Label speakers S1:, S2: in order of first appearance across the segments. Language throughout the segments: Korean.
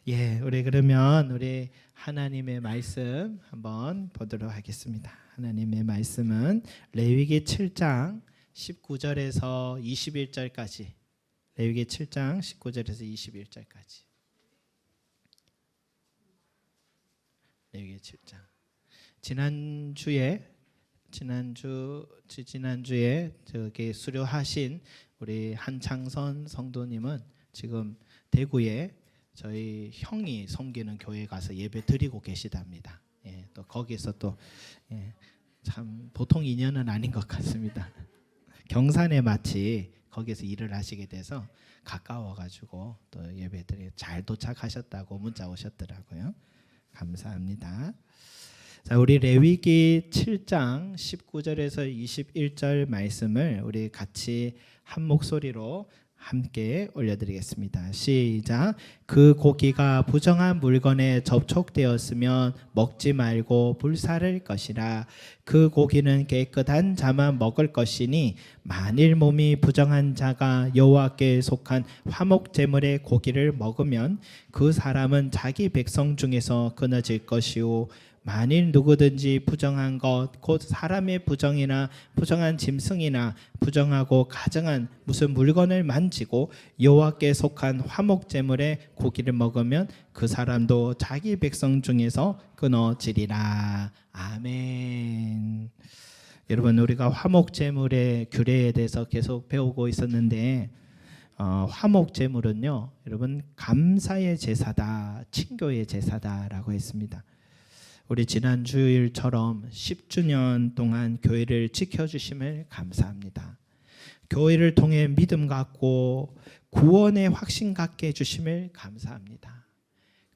S1: 우리 그러면 우리 하나님의 말씀 한번 보도록 하겠습니다. 하나님의 말씀은 레위기 7장 19절에서 21절까지. 레위기 7장 19절에서 21절까지. 레위기 7장. 지난주에 저기 수료하신 우리 한창선 성도님은 지금 대구에 저희 형이 섬기는 교회 가서 예배 드리고 계시답니다. 또 거기서 또 참 보통 인연은 아닌 것 같습니다. 경산에 마치 거기서 일을 하시게 돼서 가까워가지고 또 예배드리 잘 도착하셨다고 문자 오셨더라고요. 감사합니다. 자, 우리 레위기 7장 19절에서 21절 말씀을 우리 같이 한 목소리로 함께 올려드리겠습니다. 시작. 그 고기가 부정한 물건에 접촉되었으면 먹지 말고 불사를 것이라. 그 고기는 깨끗한 자만 먹을 것이니 만일 몸이 부정한 자가 여호와께 속한 화목 제물의 고기를 먹으면 그 사람은 자기 백성 중에서 끊어질 것이요 만일 누구든지 부정한 것 곧 사람의 부정이나 부정한 짐승이나 부정하고 가증한 무슨 물건을 만지고 여호와께 속한 화목 제물의 고기를 먹으면 그 사람도 자기 백성 중에서 끊어지리라. 아멘. 여러분, 우리가 화목 제물의 규례에 대해서 계속 배우고 있었는데 화목 제물은요, 여러분, 감사의 제사다, 친교의 제사다라고 했습니다. 우리 지난 주일처럼 10주년 동안 교회를 지켜주심을 감사합니다. 교회를 통해 믿음 갖고 구원의 확신 갖게 해주심을 감사합니다.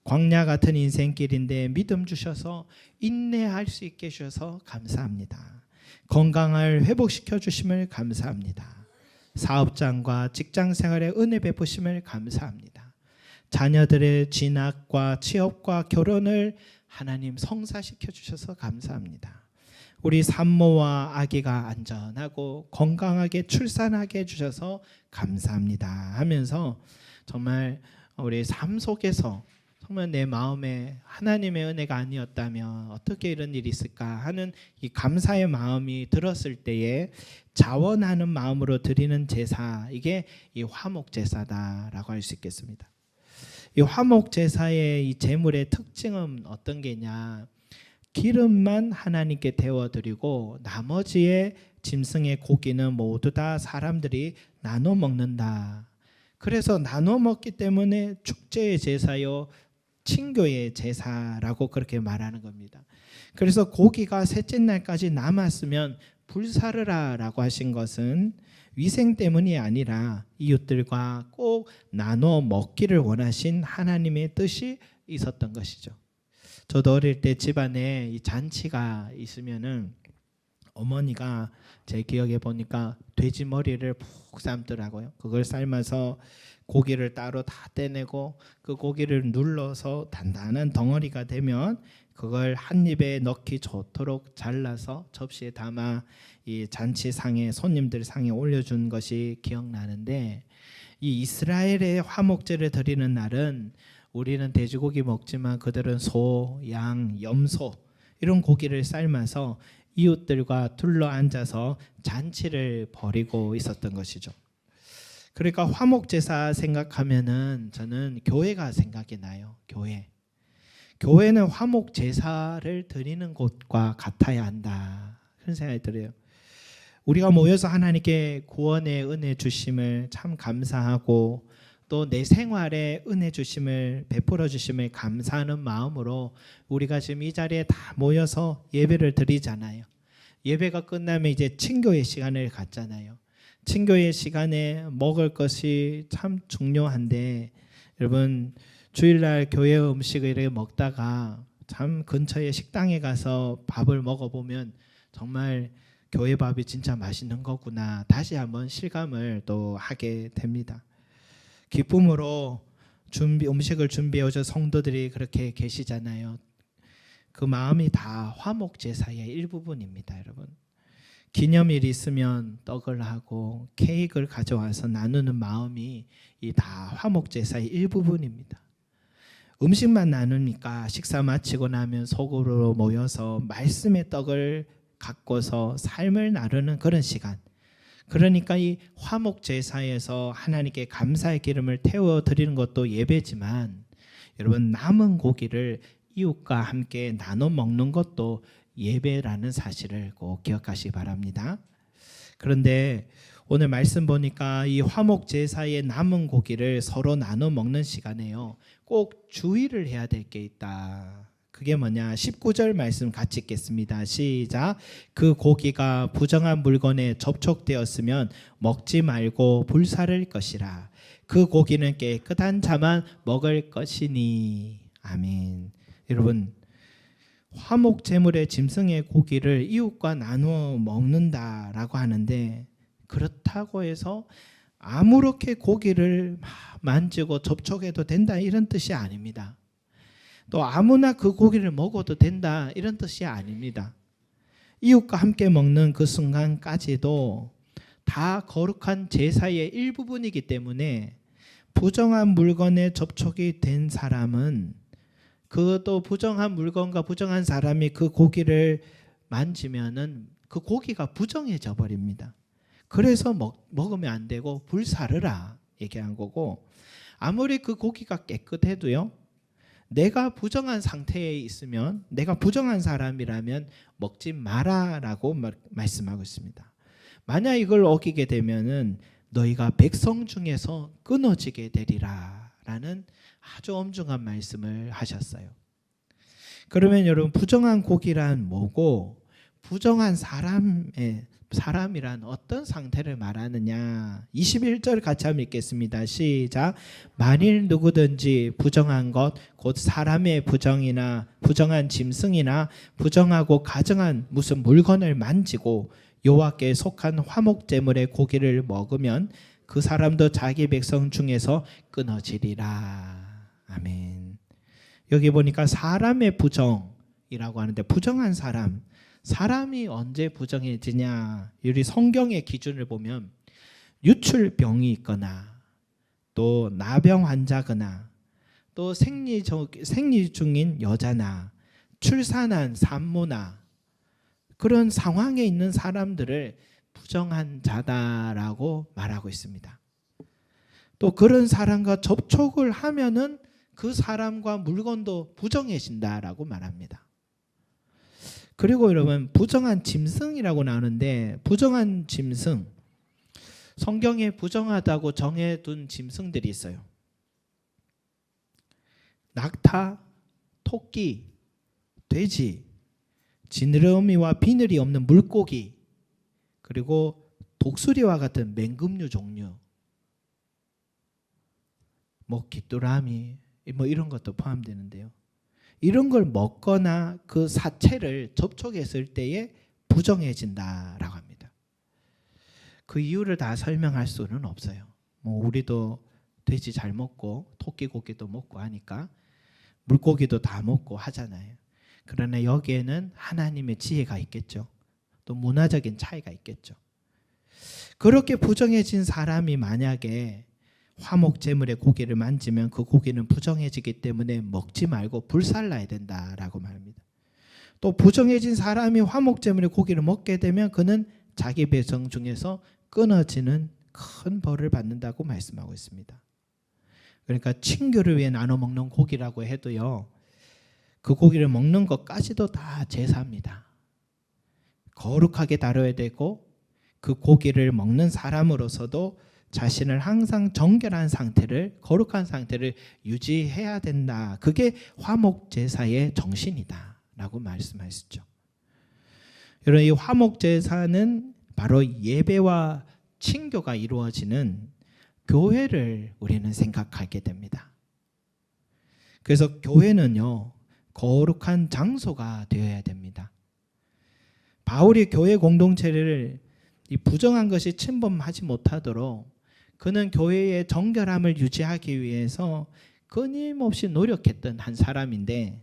S1: 광야 같은 인생길인데 믿음 주셔서 인내할 수 있게 해주셔서 감사합니다. 건강을 회복시켜 주심을 감사합니다. 사업장과 직장생활에 은혜 베푸심을 감사합니다. 자녀들의 진학과 취업과 결혼을 하나님 성사시켜 주셔서 감사합니다. 우리 산모와 아기가 안전하고 건강하게 출산하게 해주셔서 감사합니다 하면서 정말 우리 삶 속에서 정말 내 마음에 하나님의 은혜가 아니었다면 어떻게 이런 일이 있을까 하는 이 감사의 마음이 들었을 때에 자원하는 마음으로 드리는 제사, 이게 이 화목 제사다라고 할 수 있겠습니다. 이 화목 제사의 이 제물의 특징은 어떤 게냐? 기름만 하나님께 데워드리고 나머지의 짐승의 고기는 모두 다 사람들이 나눠 먹는다. 그래서 나눠 먹기 때문에 축제의 제사요, 친교의 제사라고 그렇게 말하는 겁니다. 그래서 고기가 셋째 날까지 남았으면 불사르라라고 하신 것은 위생 때문이 아니라 이웃들과 꼭 나눠 먹기를 원하신 하나님의 뜻이 있었던 것이죠. 저도 어릴 때 집안에 이 잔치가 있으면은 어머니가 제 기억에 보니까 돼지 머리를 푹 삶더라고요. 그걸 삶아서 고기를 따로 다 떼내고 그 고기를 눌러서 단단한 덩어리가 되면 그걸 한 입에 넣기 좋도록 잘라서 접시에 담아 이 잔치상에 손님들 상에 올려준 것이 기억나는데, 이 이스라엘의 화목제를 드리는 날은 우리는 돼지고기 먹지만 그들은 소, 양, 염소 이런 고기를 삶아서 이웃들과 둘러 앉아서 잔치를 벌이고 있었던 것이죠. 그러니까 화목제사 생각하면은 저는 교회가 생각이 나요. 교회는 화목제사를 드리는 곳과 같아야 한다, 그런 생각이 들어요. 우리가 모여서 하나님께 구원의 은혜 주심을 참 감사하고 또 내 생활에 은혜 주심을 베풀어 주심을 감사하는 마음으로 우리가 지금 이 자리에 다 모여서 예배를 드리잖아요. 예배가 끝나면 이제 친교의 시간을 갖잖아요. 친교의 시간에 먹을 것이 참 중요한데, 여러분, 주일날 교회 음식을 이렇게 먹다가 참 근처에 식당에 가서 밥을 먹어보면 정말 교회 밥이 진짜 맛있는 거구나, 다시 한번 실감을 또 하게 됩니다. 기쁨으로 음식을 준비해 오셔 성도들이 그렇게 계시잖아요. 그 마음이 다 화목 제사의 일부분입니다, 여러분. 기념일이 있으면 떡을 하고 케이크를 가져와서 나누는 마음이 이 다 화목 제사의 일부분입니다. 음식만 나누니까 식사 마치고 나면 소그룹으로 모여서 말씀의 떡을 갖고서 삶을 나누는 그런 시간. 그러니까 이 화목 제사에서 하나님께 감사의 기름을 태워 드리는 것도 예배지만 여러분 남은 고기를 이웃과 함께 나눠 먹는 것도 예배라는 사실을 꼭 기억하시기 바랍니다. 그런데 오늘 말씀 보니까 이 화목 제사의 남은 고기를 서로 나눠 먹는 시간에요, 꼭 주의를 해야 될 게 있다. 그게 뭐냐? 19절 말씀 같이 읽겠습니다. 시작. 그 고기가 부정한 물건에 접촉되었으면 먹지 말고 불사를 것이라. 그 고기는 깨끗한 자만 먹을 것이니. 아멘. 여러분, 화목 제물의 짐승의 고기를 이웃과 나누어 먹는다라고 하는데, 그렇다고 해서 아무렇게 고기를 만지고 접촉해도 된다 이런 뜻이 아닙니다. 또 아무나 그 고기를 먹어도 된다 이런 뜻이 아닙니다. 이웃과 함께 먹는 그 순간까지도 다 거룩한 제사의 일부분이기 때문에 부정한 물건에 접촉이 된 사람은, 그것도 부정한 물건과 부정한 사람이 그 고기를 만지면은 그 고기가 부정해져 버립니다. 그래서 먹으면 안 되고 불사르라 얘기한 거고, 아무리 그 고기가 깨끗해도요, 내가 부정한 상태에 있으면, 내가 부정한 사람이라면 먹지 마라라고 말씀하고 있습니다. 만약 이걸 어기게 되면은 너희가 백성 중에서 끊어지게 되리라라는 아주 엄중한 말씀을 하셨어요. 그러면 여러분, 부정한 고기란 뭐고 부정한 사람이란 어떤 상태를 말하느냐? 21절 같이 한번 읽겠습니다. 시작. 만일 누구든지 부정한 것, 곧 사람의 부정이나 부정한 짐승이나 부정하고 가증한 무슨 물건을 만지고 여호와께 속한 화목 제물의 고기를 먹으면 그 사람도 자기 백성 중에서 끊어지리라. 아멘. 여기 보니까 사람의 부정이라고 하는데, 부정한 사람이 언제 부정해지냐? 우리 성경의 기준을 보면 유출병이 있거나 또 나병 환자거나 또 생리 중인 여자나 출산한 산모나 그런 상황에 있는 사람들을 부정한 자다라고 말하고 있습니다. 또 그런 사람과 접촉을 하면은 그 사람과 물건도 부정해진다라고 말합니다. 그리고 여러분, 부정한 짐승이라고 나오는데, 부정한 짐승, 성경에 부정하다고 정해둔 짐승들이 있어요. 낙타, 토끼, 돼지, 지느러미와 비늘이 없는 물고기, 그리고 독수리와 같은 맹금류 종류, 뭐 귀뚜라미, 뭐 이런 것도 포함되는데요. 이런 걸 먹거나 그 사체를 접촉했을 때에 부정해진다라고 합니다. 그 이유를 다 설명할 수는 없어요. 뭐 우리도 돼지 잘 먹고 토끼 고기도 먹고 하니까 물고기도 다 먹고 하잖아요. 그러나 여기에는 하나님의 지혜가 있겠죠. 또 문화적인 차이가 있겠죠. 그렇게 부정해진 사람이 만약에 화목 제물의 고기를 만지면 그 고기는 부정해지기 때문에 먹지 말고 불살라야 된다라고 말합니다. 또 부정해진 사람이 화목 제물의 고기를 먹게 되면 그는 자기 백성 중에서 끊어지는 큰 벌을 받는다고 말씀하고 있습니다. 그러니까 친교를 위해 나눠 먹는 고기라고 해도요, 그 고기를 먹는 것까지도 다 제사입니다. 거룩하게 다뤄야 되고, 그 고기를 먹는 사람으로서도 자신을 항상 정결한 상태를, 거룩한 상태를 유지해야 된다. 그게 화목 제사의 정신이다 라고 말씀하셨죠. 여러분, 이 화목 제사는 바로 예배와 친교가 이루어지는 교회를 우리는 생각하게 됩니다. 그래서 교회는요, 거룩한 장소가 되어야 됩니다. 바울이 교회 공동체를 이 부정한 것이 침범하지 못하도록 그는 교회의 정결함을 유지하기 위해서 끊임없이 노력했던 한 사람인데,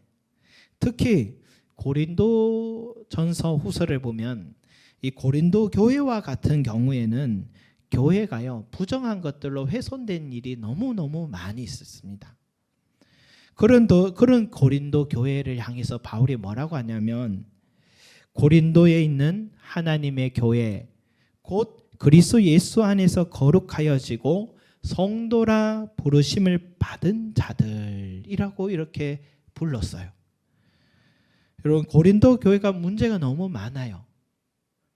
S1: 특히 고린도전서 후서를 보면 이 고린도 교회와 같은 경우에는 교회가요, 부정한 것들로 훼손된 일이 너무너무 많이 있었습니다. 그런 고린도 교회를 향해서 바울이 뭐라고 하냐면 고린도에 있는 하나님의 교회 곧 그리스도 예수 안에서 거룩하여지고 성도라 부르심을 받은 자들이라고 이렇게 불렀어요. 여러분 고린도 교회가 문제가 너무 많아요.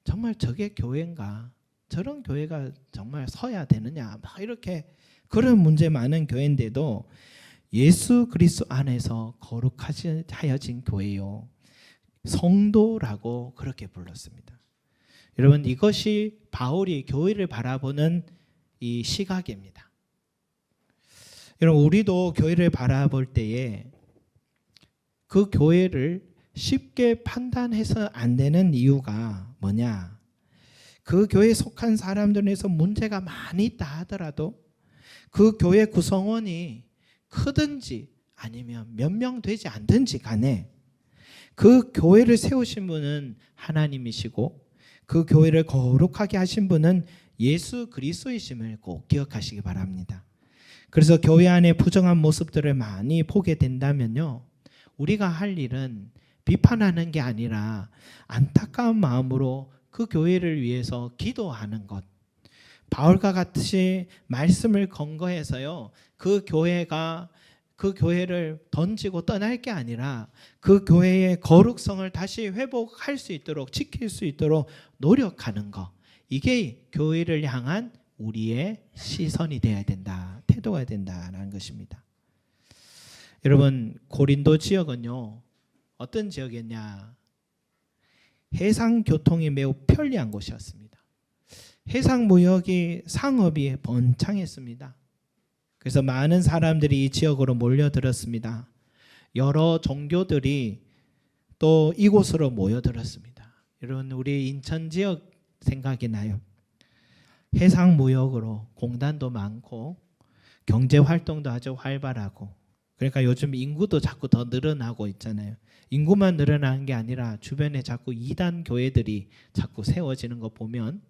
S1: 정말 저게 교회인가? 저런 교회가 정말 서야 되느냐? 막 이렇게 그런 문제 많은 교회인데도 예수 그리스도 안에서 거룩하여진 교회요. 성도라고 그렇게 불렀습니다. 여러분 이것이 바울이 교회를 바라보는 이 시각입니다. 여러분 우리도 교회를 바라볼 때에 그 교회를 쉽게 판단해서 안 되는 이유가 뭐냐? 그 교회에 속한 사람들에서 문제가 많이 있다 하더라도 그 교회 구성원이 크든지 아니면 몇 명 되지 않든지 간에 그 교회를 세우신 분은 하나님이시고 그 교회를 거룩하게 하신 분은 예수 그리스도이심을 꼭 기억하시기 바랍니다. 그래서 교회 안에 부정한 모습들을 많이 보게 된다면요, 우리가 할 일은 비판하는 게 아니라 안타까운 마음으로 그 교회를 위해서 기도하는 것. 바울과 같이 말씀을 근거해서요, 그 교회를 던지고 떠날 게 아니라 그 교회의 거룩성을 다시 회복할 수 있도록 지킬 수 있도록 노력하는 것. 이게 교회를 향한 우리의 시선이 되어야 된다. 태도가 된다는 것입니다. 여러분 고린도 지역은요 어떤 지역이었냐? 해상 교통이 매우 편리한 곳이었습니다. 해상 무역이 상업이 번창했습니다. 그래서 많은 사람들이 이 지역으로 몰려들었습니다. 여러 종교들이 또 이곳으로 모여들었습니다. 여러분 우리 인천 지역 생각이 나요. 해상 무역으로 공단도 많고 경제 활동도 아주 활발하고, 그러니까 요즘 인구도 자꾸 더 늘어나고 있잖아요. 인구만 늘어나는 게 아니라 주변에 자꾸 이단 교회들이 자꾸 세워지는 거 보면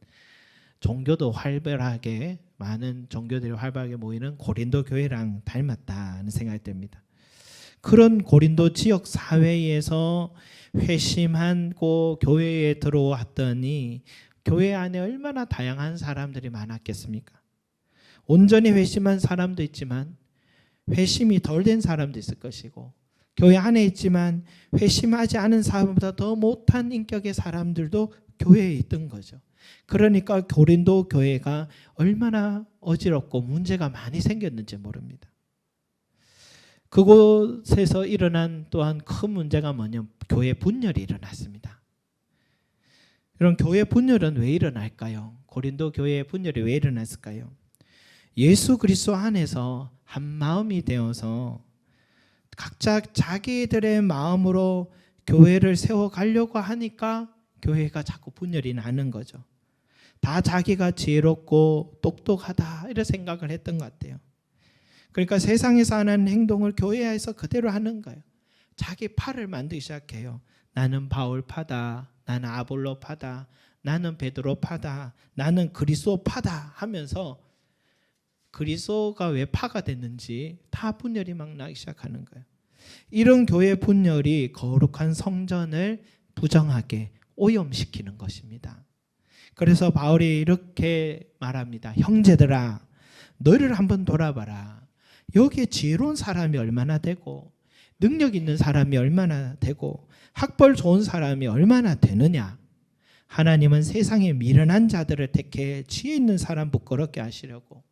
S1: 종교도 활발하게, 많은 종교들이 활발하게 모이는 고린도 교회랑 닮았다는 생각이 듭니다. 그런 고린도 지역 사회에서 회심하고 교회에 들어왔더니 교회 안에 얼마나 다양한 사람들이 많았겠습니까? 온전히 회심한 사람도 있지만 회심이 덜 된 사람도 있을 것이고, 교회 안에 있지만 회심하지 않은 사람보다 더 못한 인격의 사람들도 교회에 있던 거죠. 그러니까 고린도 교회가 얼마나 어지럽고 문제가 많이 생겼는지 모릅니다. 그곳에서 일어난 또한 큰 문제가 뭐냐면 교회 분열이 일어났습니다. 이런 교회 분열은 왜 일어날까요? 고린도 교회의 분열이 왜 일어났을까요? 예수 그리스도 안에서 한 마음이 되어서 각자 자기들의 마음으로 교회를 세워가려고 하니까 교회가 자꾸 분열이 나는 거죠. 다 자기가 지혜롭고 똑똑하다 이런 생각을 했던 것 같아요. 그러니까 세상에서 하는 행동을 교회에서 그대로 하는 거예요. 자기 파를 만들기 시작해요. 나는 바울 파다, 나는 아볼로 파다, 나는 베드로 파다, 나는 그리스도 파다 하면서 그리스도가 왜 파가 됐는지 다 분열이 막 나기 시작하는 거예요. 이런 교회 분열이 거룩한 성전을 부정하게 오염시키는 것입니다. 그래서 바울이 이렇게 말합니다. 형제들아, 너희를 한번 돌아봐라. 여기에 지혜로운 사람이 얼마나 되고 능력 있는 사람이 얼마나 되고 학벌 좋은 사람이 얼마나 되느냐. 하나님은 세상에 미련한 자들을 택해 지혜 있는 사람 부끄럽게 하시려고,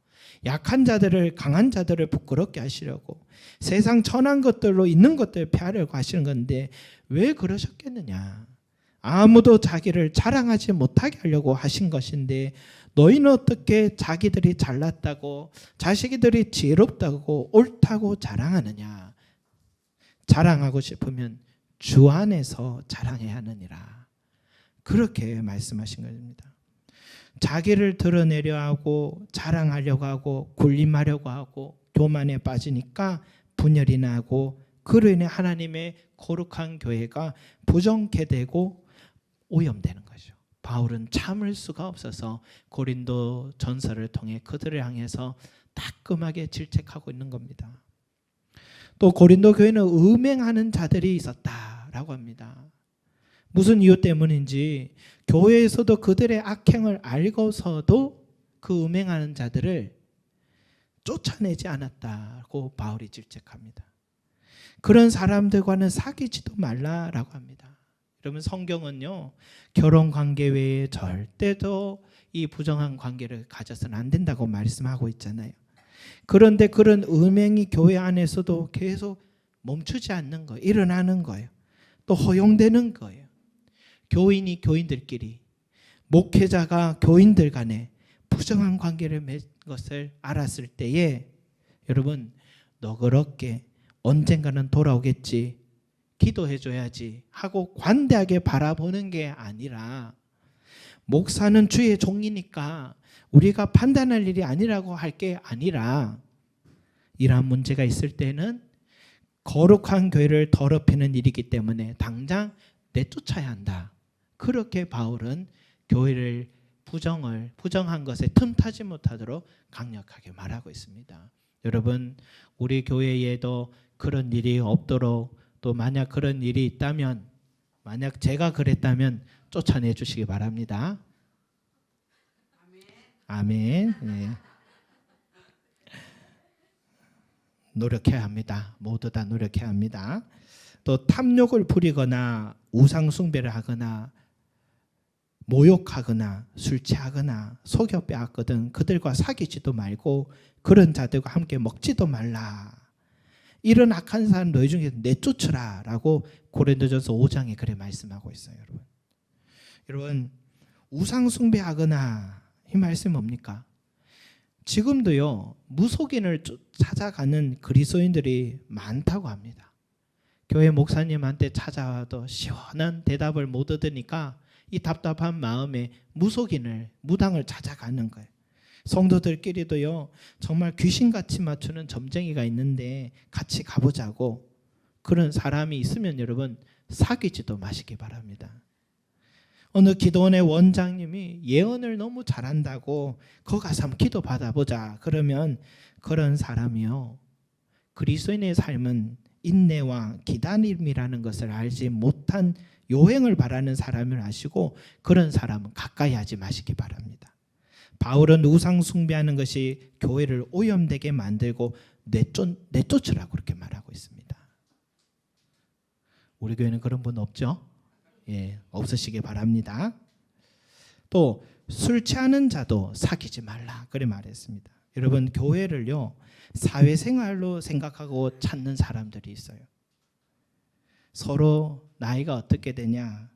S1: 약한 자들을, 강한 자들을 부끄럽게 하시려고, 세상 천한 것들로 있는 것들을 폐하려고 하시는 건데 왜 그러셨겠느냐. 아무도 자기를 자랑하지 못하게 하려고 하신 것인데 너희는 어떻게 자기들이 잘났다고, 자식이들이 지혜롭다고, 옳다고 자랑하느냐. 자랑하고 싶으면 주 안에서 자랑해야 하느니라. 그렇게 말씀하신 겁니다. 자기를 드러내려 하고 자랑하려고 하고 군림하려고 하고 교만에 빠지니까 분열이 나고, 그로 인해 하나님의 거룩한 교회가 부정케 되고 오염되는 거죠. 바울은 참을 수가 없어서 고린도 전서를 통해 그들을 향해서 따끔하게 질책하고 있는 겁니다. 또 고린도 교회는 음행하는 자들이 있었다라고 합니다. 무슨 이유 때문인지 교회에서도 그들의 악행을 알고서도 그 음행하는 자들을 쫓아내지 않았다고 바울이 질책합니다. 그런 사람들과는 사귀지도 말라라고 합니다. 여러분, 성경은요, 결혼 관계 외에 절대도 이 부정한 관계를 가져서는 안 된다고 말씀하고 있잖아요. 그런데 그런 음행이 교회 안에서도 계속 멈추지 않는 거예요. 일어나는 거예요. 또 허용되는 거예요. 교인이 교인들끼리, 목회자가 교인들 간에 부정한 관계를 맺은 것을 알았을 때에 여러분, 너그럽게 언젠가는 돌아오겠지, 기도해줘야지 하고 관대하게 바라보는 게 아니라, 목사는 주의 종이니까 우리가 판단할 일이 아니라고 할 게 아니라, 이러한 문제가 있을 때는 거룩한 교회를 더럽히는 일이기 때문에 당장 내쫓아야 한다. 그렇게 바울은 교회를 부정한 것에 틈타지 못하도록 강력하게 말하고 있습니다. 여러분, 우리 교회에도 그런 일이 없도록, 또 만약 그런 일이 있다면, 만약 제가 그랬다면 쫓아내 주시기 바랍니다. 아멘. 네. 노력해야 합니다. 모두 다 노력해야 합니다. 또 탐욕을 부리거나 우상 숭배를 하거나 모욕하거나 술 취하거나 속여 빼앗거든 그들과 사귀지도 말고 그런 자들과 함께 먹지도 말라. 이런 악한 사람 너희 중에서 내쫓으라 라고 고린도전서 5장에 그래 말씀하고 있어요. 여러분, 우상 숭배하거나 이 말씀이 뭡니까? 지금도요, 무속인을 찾아가는 그리스도인들이 많다고 합니다. 교회 목사님한테 찾아와도 시원한 대답을 못 얻으니까 이 답답한 마음에 무당을 찾아가는 거예요. 성도들끼리도요, 정말 귀신같이 맞추는 점쟁이가 있는데 같이 가보자고, 그런 사람이 있으면 여러분 사귀지도 마시기 바랍니다. 어느 기도원의 원장님이 예언을 너무 잘한다고 거기 가서 한번 기도 받아보자 그러면, 그런 사람이요, 그리스도인의 삶은 인내와 기다림이라는 것을 알지 못한 요행을 바라는 사람을 아시고, 그런 사람은 가까이 하지 마시기 바랍니다. 바울은 우상 숭배하는 것이 교회를 오염되게 만들고 내쫓으라고 그렇게 말하고 있습니다. 우리 교회는 그런 분 없죠? 예, 없으시기 바랍니다. 또 술 취하는 자도 사귀지 말라 그래 말했습니다. 여러분, 교회를요, 사회생활로 생각하고 찾는 사람들이 있어요. 서로 나이가 어떻게 되냐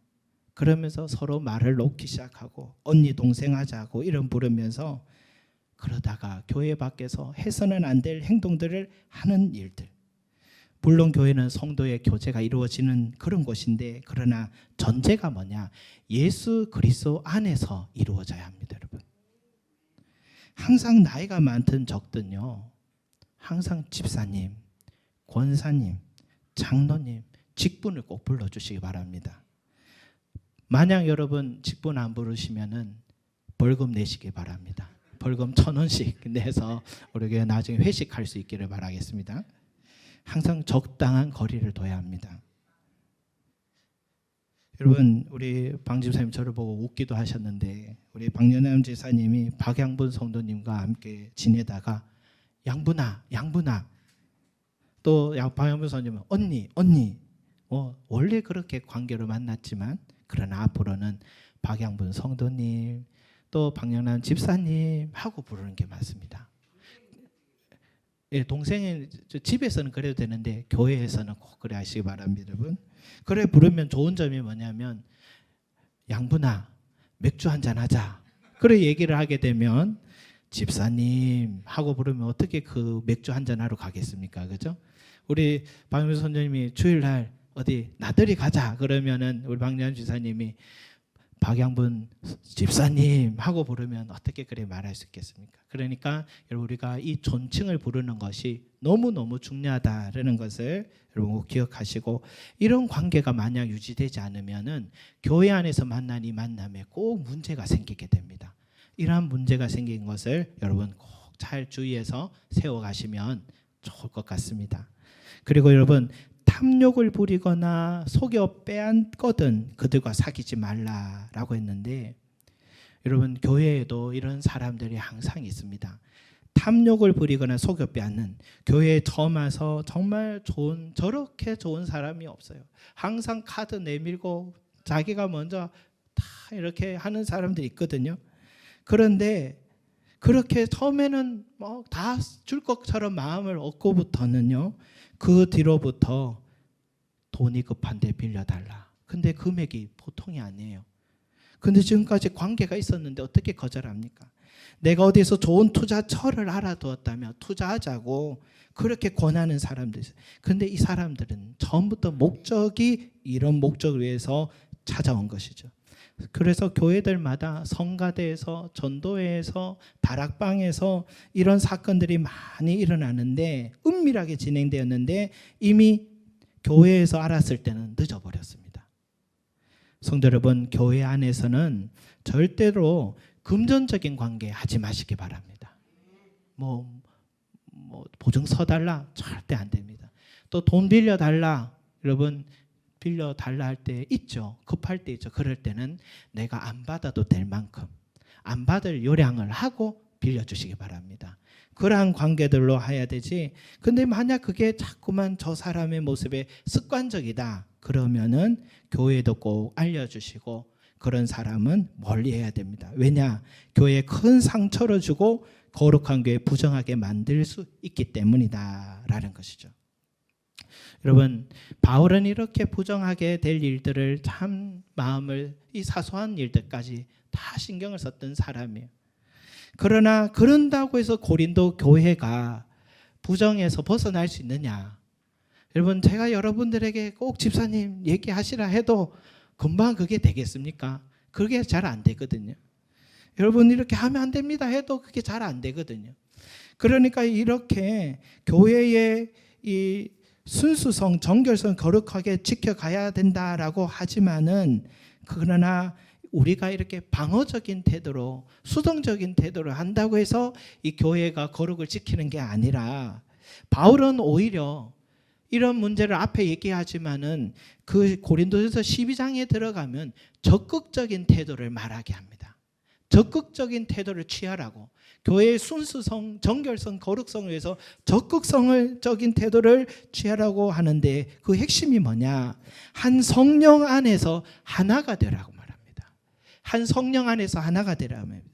S1: 그러면서 서로 말을 놓기 시작하고 언니 동생 하자고 이름 부르면서, 그러다가 교회 밖에서 해서는 안 될 행동들을 하는 일들. 물론 교회는 성도의 교제가 이루어지는 그런 곳인데, 그러나 전제가 뭐냐? 예수 그리스도 안에서 이루어져야 합니다. 여러분, 항상 나이가 많든 적든요, 항상 집사님, 권사님, 장로님 직분을 꼭 불러주시기 바랍니다. 만약 여러분 직분 안 부르시면은 벌금 내시기 바랍니다. 벌금 1,000원씩 내서 우리 교회 나중에 회식할 수 있기를 바라겠습니다. 항상 적당한 거리를 둬야 합니다. 여러분, 우리 방 집사님 저를 보고 웃기도 하셨는데, 우리 박연남 지사님이 박양분 성도님과 함께 지내다가 양분아 또 박양분 성도님은 언니 원래 그렇게 관계로 만났지만, 그러나 앞으로는 박양분 성도님 또 박연남 집사님 하고 부르는 게 맞습니다. 예, 동생은 집에서는 그래도 되는데 교회에서는 꼭 그래 하시기 바랍니다. 여러분, 그래 부르면 좋은 점이 뭐냐면, 양분아 맥주 한잔 하자 그래 얘기를 하게 되면, 집사님 하고 부르면 어떻게 그 맥주 한잔 하러 가겠습니까? 그죠? 우리 박명수 선생님이 주일날 어디 나들이 가자 그러면은 우리 박연 지사님이 박양분 집사님 하고 부르면 어떻게 그래 말할 수 있겠습니까? 그러니까 여러분, 우리가 이 존칭을 부르는 것이 너무너무 중요하다라는 것을 여러분 기억하시고, 이런 관계가 만약 유지되지 않으면은 교회 안에서 만난 이 만남에 꼭 문제가 생기게 됩니다. 이러한 문제가 생긴 것을 여러분 꼭 잘 주의해서 세워가시면 좋을 것 같습니다. 그리고 여러분, 탐욕을 부리거나 속여 빼앗거든 그들과 사귀지 말라라고 했는데, 여러분 교회에도 이런 사람들이 항상 있습니다. 탐욕을 부리거나 속여 빼앗는, 교회에 처음 와서 정말 저렇게 좋은 사람이 없어요. 항상 카드 내밀고 자기가 먼저 다 이렇게 하는 사람들이 있거든요. 그런데 그렇게 처음에는 다 줄 것처럼 마음을 얻고부터는요, 그 뒤로부터 돈이 급한데 빌려달라. 근데 금액이 보통이 아니에요. 근데 지금까지 관계가 있었는데 어떻게 거절합니까? 내가 어디서 좋은 투자처를 알아두었다면 투자하자고 그렇게 권하는 사람들 있어요. 근데 이 사람들은 처음부터 목적이 이런 목적을 위해서 찾아온 것이죠. 그래서 교회들마다 성가대에서, 전도회에서, 다락방에서 이런 사건들이 많이 일어나는데, 은밀하게 진행되었는데 이미 교회에서 알았을 때는 늦어버렸습니다. 성도 여러분, 교회 안에서는 절대로 금전적인 관계 하지 마시기 바랍니다. 뭐 보증서 달라? 절대 안 됩니다. 또 돈 빌려달라? 여러분, 빌려달라 할 때 있죠. 급할 때 있죠. 그럴 때는 내가 안 받아도 될 만큼, 안 받을 요량을 하고 빌려주시기 바랍니다. 그러한 관계들로 해야 되지. 근데 만약 그게 자꾸만 저 사람의 모습에 습관적이다, 그러면은 교회도 꼭 알려주시고 그런 사람은 멀리해야 됩니다. 왜냐? 교회에 큰 상처를 주고 거룩한 교회 부정하게 만들 수 있기 때문이다라는 것이죠. 여러분, 바울은 이렇게 부정하게 될 일들을 참 마음을, 이 사소한 일들까지 다 신경을 썼던 사람이에요. 그러나 그런다고 해서 고린도 교회가 부정에서 벗어날 수 있느냐? 여러분, 제가 여러분들에게 꼭 집사님 얘기하시라 해도 금방 그게 되겠습니까? 그게 잘 안 되거든요. 여러분, 이렇게 하면 안 됩니다 해도 그게 잘 안 되거든요. 그러니까 이렇게 교회의 이 순수성, 정결성 거룩하게 지켜가야 된다라고 하지만은, 그러나 우리가 이렇게 방어적인 태도로, 수동적인 태도로 한다고 해서 이 교회가 거룩을 지키는 게 아니라, 바울은 오히려 이런 문제를 앞에 얘기하지만은 그 고린도전서 12장에 들어가면 적극적인 태도를 말하게 합니다. 적극적인 태도를 취하라고, 교회의 순수성, 정결성, 거룩성을 위해서 적극적인 태도를 취하라고 하는데, 그 핵심이 뭐냐? 한 성령 안에서 하나가 되라고 말합니다. 한 성령 안에서 하나가 되라고 합니다.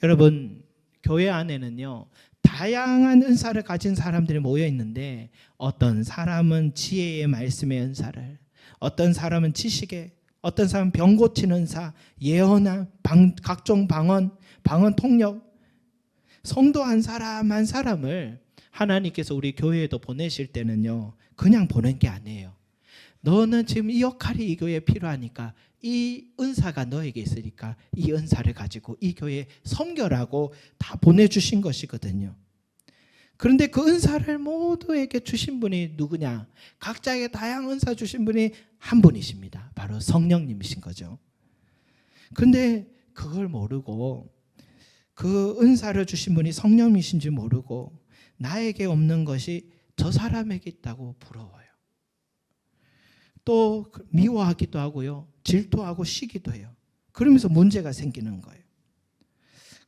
S1: 여러분, 교회 안에는요, 다양한 은사를 가진 사람들이 모여 있는데, 어떤 사람은 지혜의 말씀의 은사를, 어떤 사람은 지식의, 어떤 사람은 병 고치는 은사, 예언함, 각종 방언 통역, 성도 한 사람 한 사람을 하나님께서 우리 교회에도 보내실 때는요, 그냥 보낸 게 아니에요. 너는 지금 이 역할이 이 교회에 필요하니까, 이 은사가 너에게 있으니까 이 은사를 가지고 이 교회에 섬겨라고 다 보내주신 것이거든요. 그런데 그 은사를 모두에게 주신 분이 누구냐? 각자에게 다양한 은사 주신 분이 한 분이십니다. 바로 성령님이신 거죠. 그런데 그걸 모르고, 그 은사를 주신 분이 성령이신지 모르고, 나에게 없는 것이 저 사람에게 있다고 부러워요. 또 미워하기도 하고요, 질투하고 시기도 해요. 그러면서 문제가 생기는 거예요.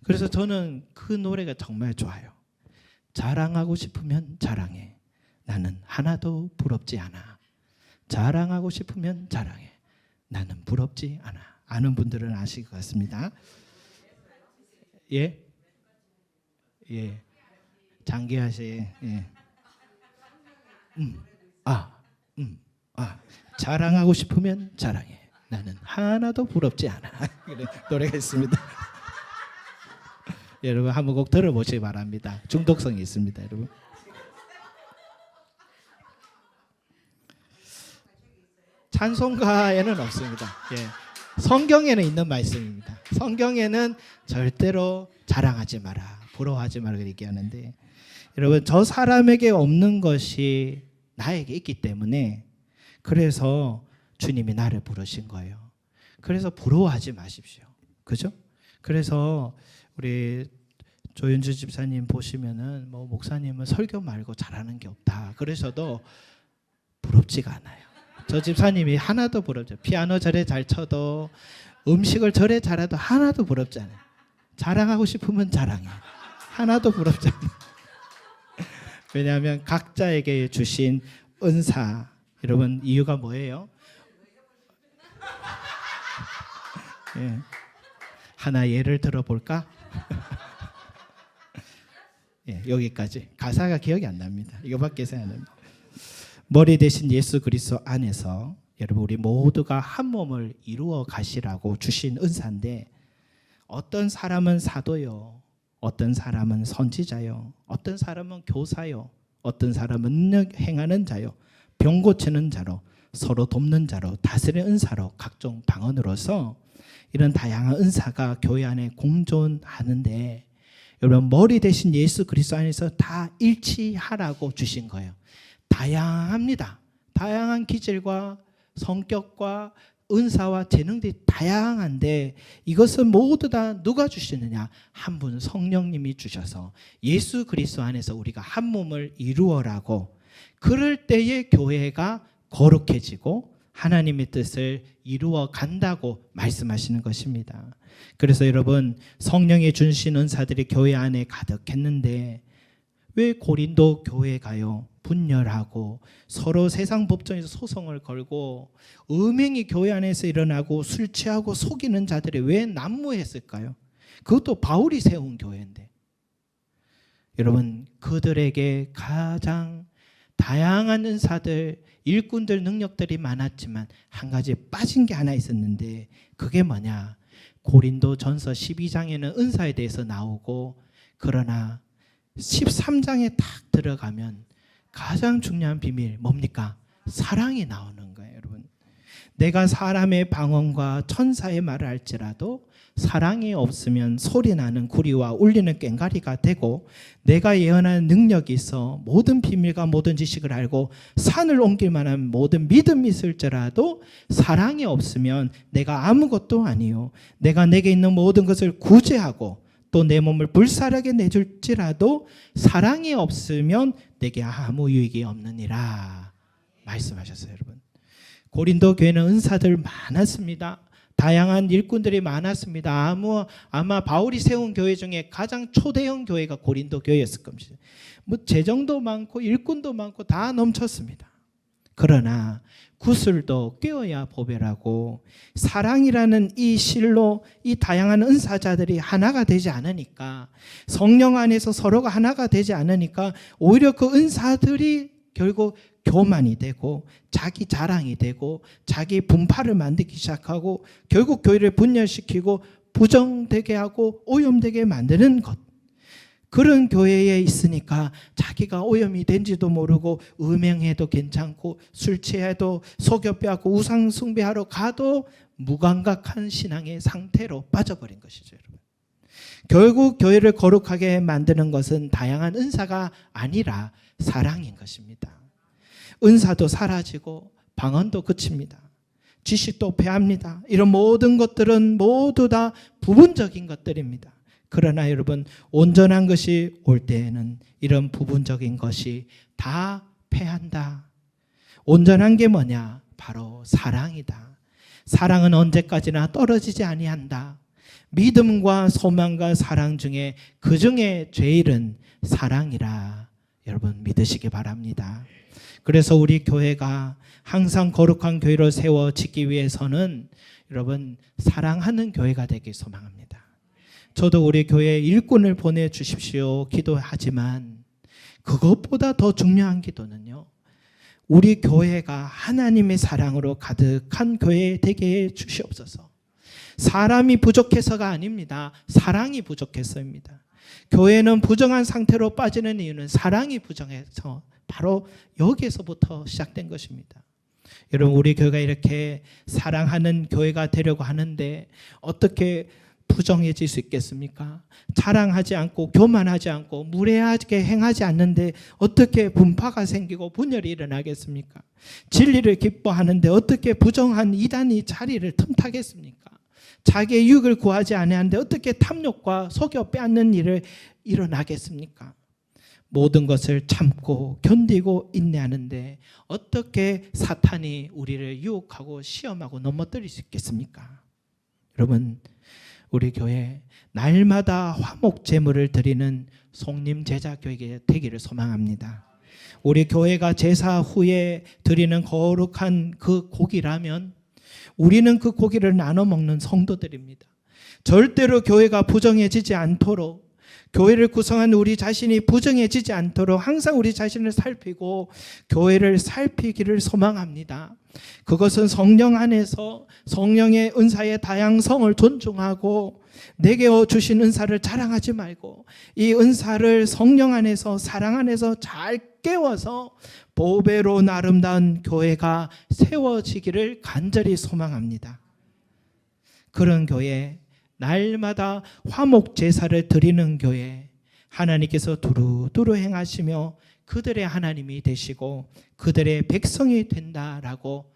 S1: 그래서 저는 그 노래가 정말 좋아요. 자랑하고 싶으면 자랑해. 나는 하나도 부럽지 않아. 자랑하고 싶으면 자랑해. 나는 부럽지 않아. 아는 분들은 아실 것 같습니다. 예? 예. 장기하 씨. 예. 자랑하고 싶으면 자랑해. 나는 하나도 부럽지 않아. 그래, 노래가 있습니다. 여러분, 한번 꼭 들어보시기 바랍니다. 중독성이 있습니다, 여러분. 찬송가에는 없습니다. 예. 성경에는 있는 말씀입니다. 성경에는 절대로 자랑하지 마라, 부러워하지 마라 얘기하는데, 여러분, 저 사람에게 없는 것이 나에게 있기 때문에, 그래서 주님이 나를 부르신 거예요. 그래서 부러워하지 마십시오. 그죠? 그래서 우리 조윤주 집사님 보시면은 뭐 목사님은 설교 말고 잘하는 게 없다 그러셔도 부럽지가 않아요. 저 집사님이 하나도 부럽죠. 피아노 저래 잘 쳐도 음식을 저래 잘해도 하나도 부럽지 않아요. 자랑하고 싶으면 자랑해. 하나도 부럽지 않아요. 왜냐하면 각자에게 주신 은사, 여러분 이유가 뭐예요? 예. 하나 예를 들어볼까? 예, 여기까지. 가사가 기억이 안 납니다. 이거밖에 생각 안 납니다. 머리 대신 예수 그리스도 안에서 여러분 우리 모두가 한 몸을 이루어 가시라고 주신 은사인데, 어떤 사람은 사도요, 어떤 사람은 선지자요, 어떤 사람은 교사요, 어떤 사람은 능력 행하는 자요, 병 고치는 자로, 서로 돕는 자로, 다스리는 은사로, 각종 방언으로서 이런 다양한 은사가 교회 안에 공존하는데, 여러분 머리 대신 예수 그리스도 안에서 다 일치하라고 주신 거예요. 다양합니다. 다양한 기질과 성격과 은사와 재능들이 다양한데, 이것은 모두 다 누가 주시느냐? 한 분 성령님이 주셔서 예수 그리스도 안에서 우리가 한 몸을 이루어라고, 그럴 때에 교회가 거룩해지고 하나님의 뜻을 이루어 간다고 말씀하시는 것입니다. 그래서 여러분 성령이 주신 은사들이 교회 안에 가득했는데 왜 고린도 교회 가요? 분열하고 서로 세상 법정에서 소송을 걸고 음행이 교회 안에서 일어나고 술 취하고 속이는 자들이 왜 난무했을까요? 그것도 바울이 세운 교회인데. 여러분 그들에게 가장 다양한 은사들, 일꾼들, 능력들이 많았지만 한 가지 빠진 게 하나 있었는데, 그게 뭐냐? 고린도 전서 12장에는 은사에 대해서 나오고, 그러나 13장에 딱 들어가면 가장 중요한 비밀 뭡니까? 사랑이 나오는 거예요. 여러분 내가 사람의 방언과 천사의 말을 할지라도 사랑이 없으면 소리나는 구리와 울리는 꽹과리가 되고, 내가 예언하는 능력이 있어 모든 비밀과 모든 지식을 알고 산을 옮길 만한 모든 믿음이 있을지라도 사랑이 없으면 내가 아무것도 아니요, 내가 내게 있는 모든 것을 구제하고 또 내 몸을 불사르게 내줄지라도 사랑이 없으면 내게 아무 유익이 없느니라 말씀하셨어요. 여러분 고린도 교회는 은사들 많았습니다. 다양한 일꾼들이 많았습니다. 아마 바울이 세운 교회 중에 가장 초대형 교회가 고린도 교회였을 겁니다. 뭐 재정도 많고 일꾼도 많고 다 넘쳤습니다. 그러나 구슬도 꿰어야 보배라고, 사랑이라는 이 실로 이 다양한 은사자들이 하나가 되지 않으니까, 성령 안에서 서로가 하나가 되지 않으니까 오히려 그 은사들이 결국 교만이 되고 자기 자랑이 되고 자기 분파를 만들기 시작하고 결국 교회를 분열시키고 부정되게 하고 오염되게 만드는 것. 그런 교회에 있으니까 자기가 오염이 된지도 모르고 음행해도 괜찮고 술 취해도 속여 빼앗고 우상 숭배하러 가도 무감각한 신앙의 상태로 빠져버린 것이죠. 여러분 결국 교회를 거룩하게 만드는 것은 다양한 은사가 아니라 사랑인 것입니다. 은사도 사라지고 방언도 그칩니다. 지식도 패합니다. 이런 모든 것들은 모두 다 부분적인 것들입니다. 그러나 여러분 온전한 것이 올 때에는 이런 부분적인 것이 다 패한다. 온전한 게 뭐냐? 바로 사랑이다. 사랑은 언제까지나 떨어지지 아니한다. 믿음과 소망과 사랑 중에 그 중에 제일은 사랑이라 여러분 믿으시기 바랍니다. 그래서 우리 교회가 항상 거룩한 교회로 세워지기 위해서는 여러분 사랑하는 교회가 되길 소망합니다. 저도 우리 교회에 일꾼을 보내주십시오 기도하지만 그것보다 더 중요한 기도는요, 우리 교회가 하나님의 사랑으로 가득한 교회 되게 해 주시옵소서. 사람이 부족해서가 아닙니다. 사랑이 부족해서입니다. 교회는 부정한 상태로 빠지는 이유는 사랑이 부정해서 바로 여기에서부터 시작된 것입니다. 여러분 우리 교회가 이렇게 사랑하는 교회가 되려고 하는데 어떻게 부정해질 수 있겠습니까? 자랑하지 않고 교만하지 않고 무례하게 행하지 않는데 어떻게 분파가 생기고 분열이 일어나겠습니까? 진리를 기뻐하는데 어떻게 부정한 이단이 자리를 틈타겠습니까? 자기의 유익을 구하지 아니하는데 어떻게 탐욕과 속여 빼앗는 일을 일어나겠습니까? 모든 것을 참고 견디고 인내하는데 어떻게 사탄이 우리를 유혹하고 시험하고 넘어뜨릴 수 있겠습니까? 여러분, 우리 교회 날마다 화목 제물을 드리는 속림 제자 교회가 되기를 소망합니다. 우리 교회가 제사 후에 드리는 거룩한 그 고기라면 우리는 그 고기를 나눠 먹는 성도들입니다. 절대로 교회가 부정해지지 않도록, 교회를 구성한 우리 자신이 부정해지지 않도록 항상 우리 자신을 살피고 교회를 살피기를 소망합니다. 그것은 성령 안에서 성령의 은사의 다양성을 존중하고 내게 주신 은사를 자랑하지 말고 이 은사를 성령 안에서 사랑 안에서 잘 깨워서 보배로 아름다운 교회가 세워지기를 간절히 소망합니다. 그런 교회, 날마다 화목 제사를 드리는 교회, 하나님께서 두루두루 행하시며 그들의 하나님이 되시고 그들의 백성이 된다라고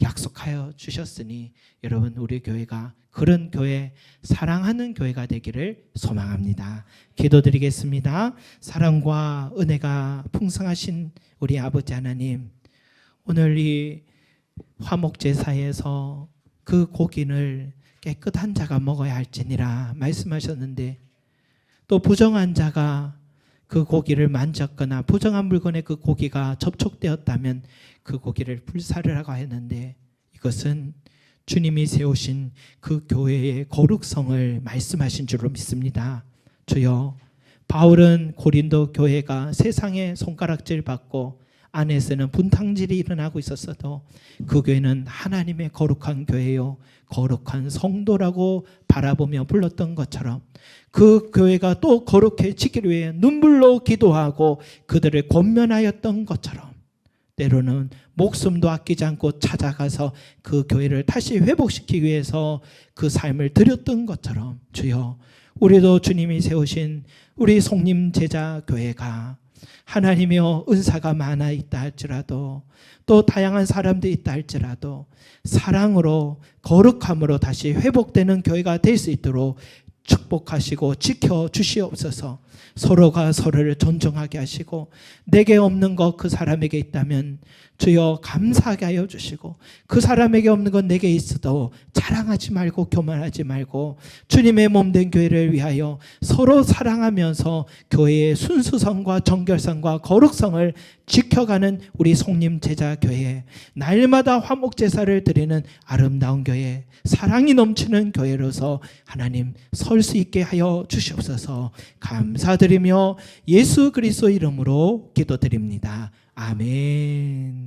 S1: 약속하여 주셨으니 여러분, 우리 교회가 그런 교회, 사랑하는 교회가 되기를 소망합니다. 기도드리겠습니다. 사랑과 은혜가 풍성하신 우리 아버지 하나님, 오늘 이 화목제사에서 그 고기를 깨끗한 자가 먹어야 할지니라 말씀하셨는데, 또 부정한 자가 그 고기를 만졌거나 부정한 물건에 그 고기가 접촉되었다면 그 고기를 불사르라고 했는데, 이것은 주님이 세우신 그 교회의 거룩성을 말씀하신 줄로 믿습니다. 주여, 바울은 고린도 교회가 세상의 손가락질 받고 안에서는 분탕질이 일어나고 있었어도 그 교회는 하나님의 거룩한 교회요, 거룩한 성도라고 바라보며 불렀던 것처럼 그 교회가 또 거룩해지기를 위해 눈물로 기도하고 그들을 권면하였던 것처럼 때로는 목숨도 아끼지 않고 찾아가서 그 교회를 다시 회복시키기 위해서 그 삶을 드렸던 것처럼 주여, 우리도 주님이 세우신 우리 속림 제자 교회가 하나님이여 은사가 많아 있다 할지라도 또 다양한 사람들이 있다 할지라도 사랑으로 거룩함으로 다시 회복되는 교회가 될 수 있도록 축복하시고 지켜주시옵소서. 서로가 서로를 존중하게 하시고 내게 없는 것 그 사람에게 있다면 주여 감사하게 하여 주시고 그 사람에게 없는 건 내게 있어도 자랑하지 말고 교만하지 말고 주님의 몸된 교회를 위하여 서로 사랑하면서 교회의 순수성과 정결성과 거룩성을 지켜가는 우리 속림 제자 교회, 날마다 화목제사를 드리는 아름다운 교회, 사랑이 넘치는 교회로서 하나님 설 수 있게 하여 주시옵소서. 감사드리며 예수 그리스도 이름으로 기도드립니다. 아멘.